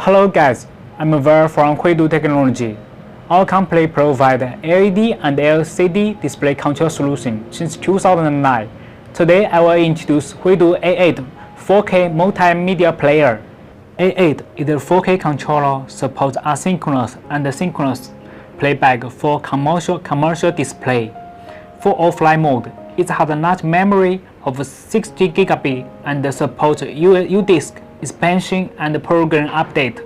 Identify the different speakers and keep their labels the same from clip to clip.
Speaker 1: Hello guys, I'm Ver from Huidu Technology. Our company provides LED and LCD display control solution since 2009. Today I will introduce Huidu A8 4K multimedia player. A8 is a 4K controller, supports asynchronous and synchronous playback for commercial display. For offline mode, it has a large memory of 60 GB and supports UDisk expansion and program update.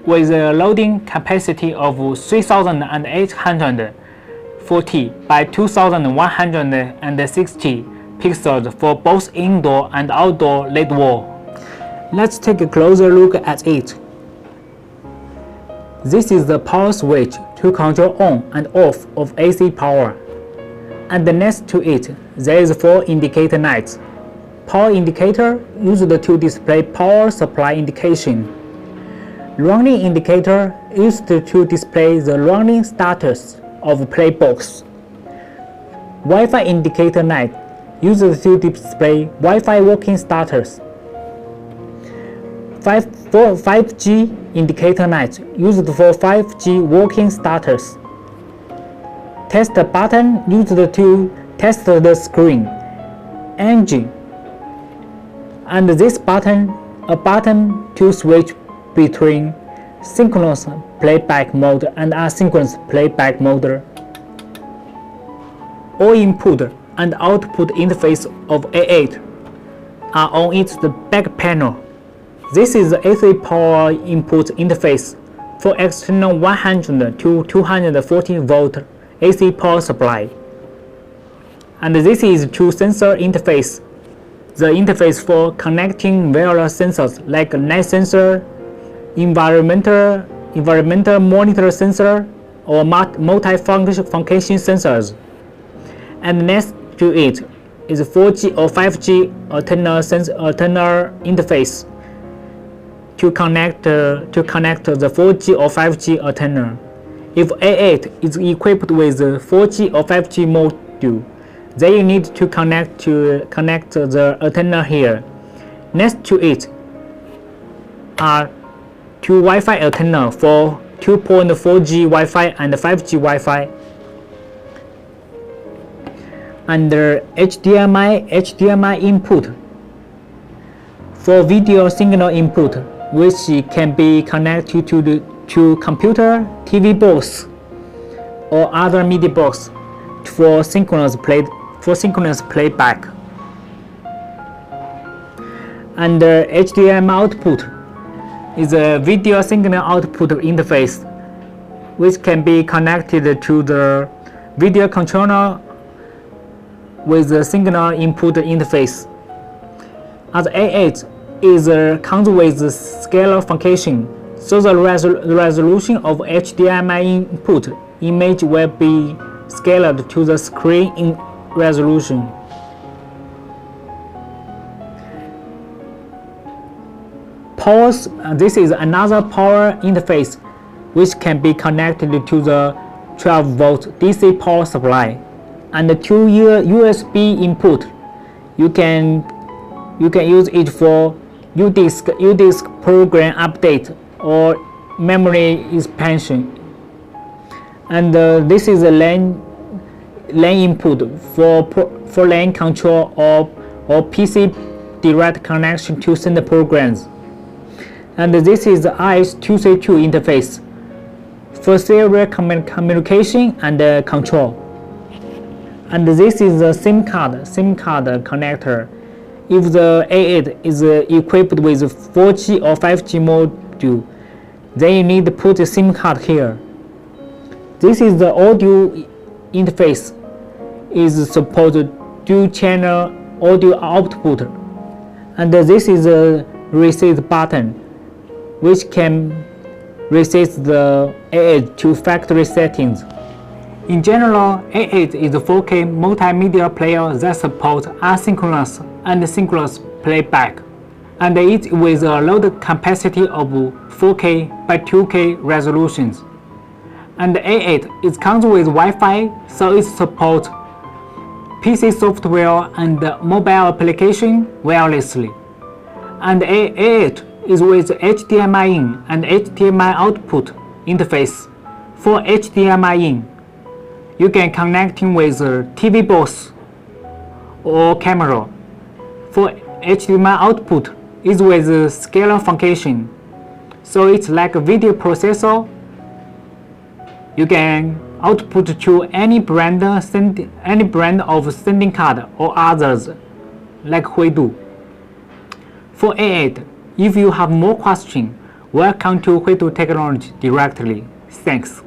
Speaker 1: With a loading capacity of 3840 by 2160 pixels for both indoor and outdoor LED wall. Let's take a closer look at it. This is the power switch to control on and off of AC power. And next to it, there is 4 indicator lights. Power indicator used to display power supply indication. Running indicator used to display the running status of Playbox. Wi-Fi indicator light used to display Wi-Fi working status. 5G indicator light used for 5G working status. Test button used to test the screen, engine, and this button, a button to switch between synchronous playback mode and asynchronous playback mode. All input and output interface of A8 are on its back panel. This is the AC power input interface for external 100 to 240 volt AC power supply. And this is to sensor interface, the interface for connecting wireless sensors like light sensor, environmental monitor sensor, or multi-function sensors. And next to it is 4G or 5G antenna interface to connect the 4G or 5G antenna. If A8 is equipped with 4G or 5G module, then you need to connect the antenna here. Next to it are 2 Wi-Fi antenna for 2.4G Wi-Fi and 5G Wi-Fi, and HDMI input for video signal input, which can be connected to computer, TV box, or other media box for synchronous playback. And HDMI output is a video signal output interface, which can be connected to the video controller with the signal input interface. As A8 comes with scalar function, so the resolution of HDMI input image will be scaled to the screen in resolution. This is another power interface which can be connected to the 12 volt DC power supply, and the 2 USB input. You can use it for UDisk program update or memory expansion. And this is a LAN input for LAN control or PC direct connection to send programs. And this is the RS232 interface for serial communication and control. And this is the SIM card connector. If the A8 is equipped with 4G or 5G module, then you need to put a SIM card here. This is the audio interface. Is supported dual channel audio output, and this is a reset button, which can reset the A8 to factory settings. In general, A8 is a 4K multimedia player that supports asynchronous and synchronous playback, and it with a load capacity of 4K by 2K resolutions. And A8 comes with Wi-Fi, so it supports PC software and mobile application wirelessly. And A8 is with HDMI in and HDMI output interface. For HDMI in, you can connect with a TV box or camera. For HDMI output is with a scalar function, so it's like a video processor. You can output to any brand of sending card or others, like we do. For A8, if you have more questions, welcome to Huidu Technology directly. Thanks.